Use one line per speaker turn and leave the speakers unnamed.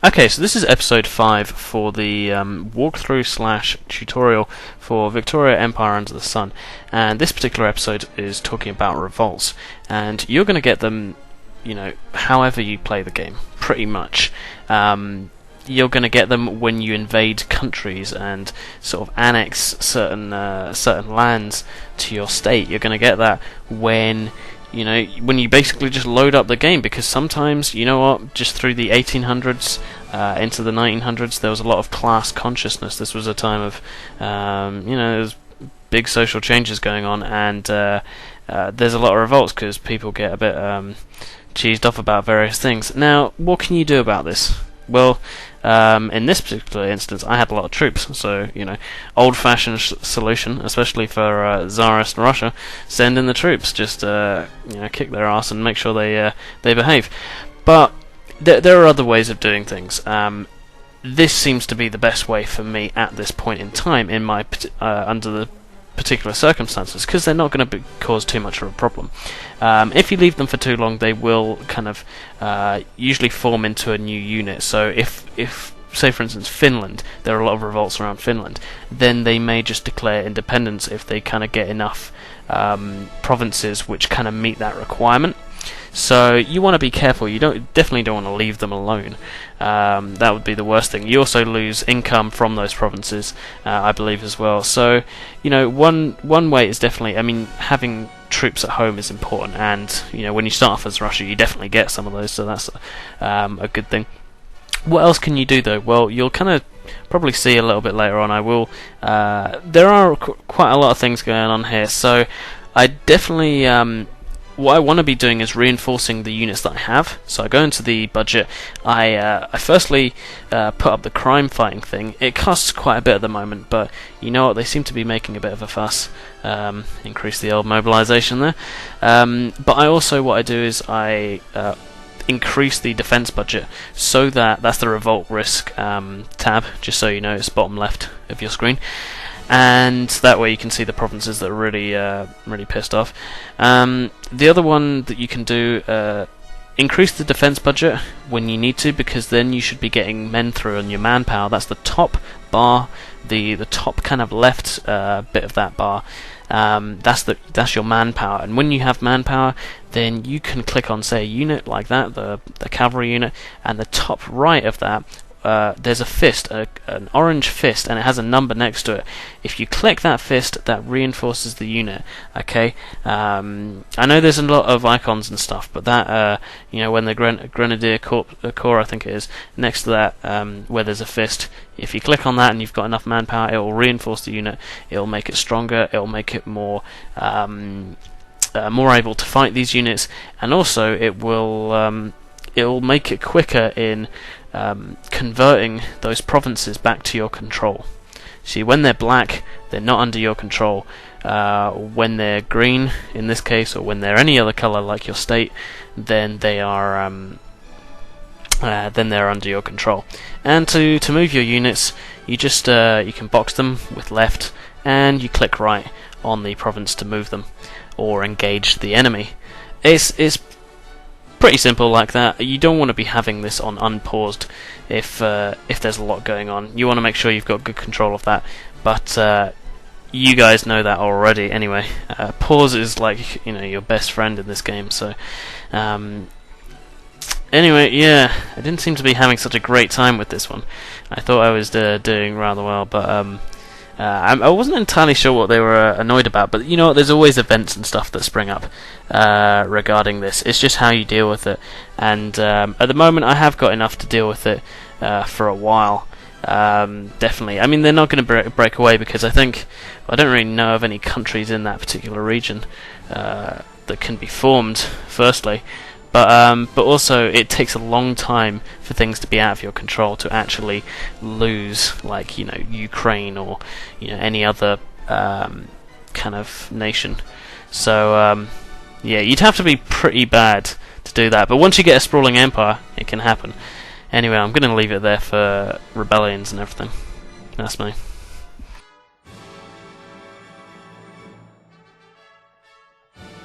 Okay, so this is episode 5 for the walkthrough slash tutorial for Victoria Empire Under the Sun, and this particular episode is talking about revolts, and you're going to get them, however you play the game, pretty much. You're going to get them when you invade countries and sort of annex certain lands to your state. You're going to get that when you basically just load up the game, because sometimes, just through the 1800s into the 1900s, there was a lot of class consciousness. This was a time of, there's big social changes going on, and there's a lot of revolts because people get a bit cheesed off about various things. Now, what can you do about this? Well, in this particular instance, I had a lot of troops, so, old-fashioned solution, especially for Tsarist Russia, send in the troops, just, kick their ass and make sure they behave. But there are other ways of doing things. This seems to be the best way for me at this point in time, in my under the particular circumstances, because they're not going to cause too much of a problem. If you leave them for too long, they will kind of usually form into a new unit. So if say for instance Finland, there are a lot of revolts around Finland, then they may just declare independence if they kind of get enough provinces which kind of meet that requirement. So you want to be careful. You definitely don't want to leave them alone. That would be the worst thing. You also lose income from those provinces, I believe, as well. So, one way is definitely, having troops at home is important. And when you start off as Russia, you definitely get some of those. So that's a good thing. What else can you do though? Well, you'll kind of probably see a little bit later on. I will. There are quite a lot of things going on here. So I definitely. What I want to be doing is reinforcing the units that I have. So I go into the budget. I firstly put up the crime fighting thing. It costs quite a bit at the moment, but you know what? They seem to be making a bit of a fuss. Increase the old mobilization there. But what I do is I increase the defense budget, so that's the revolt risk tab. Just so you know, it's bottom left of your screen. And that way you can see the provinces that are really pissed off. The other one that you can do, increase the defense budget when you need to, because then you should be getting men through on your manpower. That's the top bar, the top kind of left bit of that bar. That's your manpower, and when you have manpower, then you can click on, say, a unit like that, the cavalry unit, and the top right of that. There's a fist, an orange fist, and it has a number next to it. If you click that fist, that reinforces the unit. Okay, I know there's a lot of icons and stuff, but that when the Grenadier Corps, I think it is, next to that, where there's a fist, if you click on that and you've got enough manpower, it will reinforce the unit. It will make it stronger. It will make it more able to fight these units, and also it will make it quicker in converting those provinces back to your control. See, when they're black, they're not under your control. When they're green, in this case, or when they're any other color like your state, then they are they're under your control. And to move your units, you just you can box them with left, and you click right on the province to move them or engage the enemy. It's pretty simple like that. You don't want to be having this on unpaused if there's a lot going on. You want to make sure you've got good control of that. But you guys know that already anyway. Pause is like your best friend in this game. So anyway, yeah, I didn't seem to be having such a great time with this one. I thought I was doing rather well, but I wasn't entirely sure what they were annoyed about, but there's always events and stuff that spring up regarding this. It's just how you deal with it, and at the moment I have got enough to deal with it for a while. Definitely. They're not going to break away, because I don't really know of any countries in that particular region that can be formed, firstly. But also it takes a long time for things to be out of your control to actually lose, like Ukraine or any other kind of nation. So yeah, you'd have to be pretty bad to do that. But once you get a sprawling empire, it can happen. Anyway, I'm going to leave it there for rebellions and everything. That's me.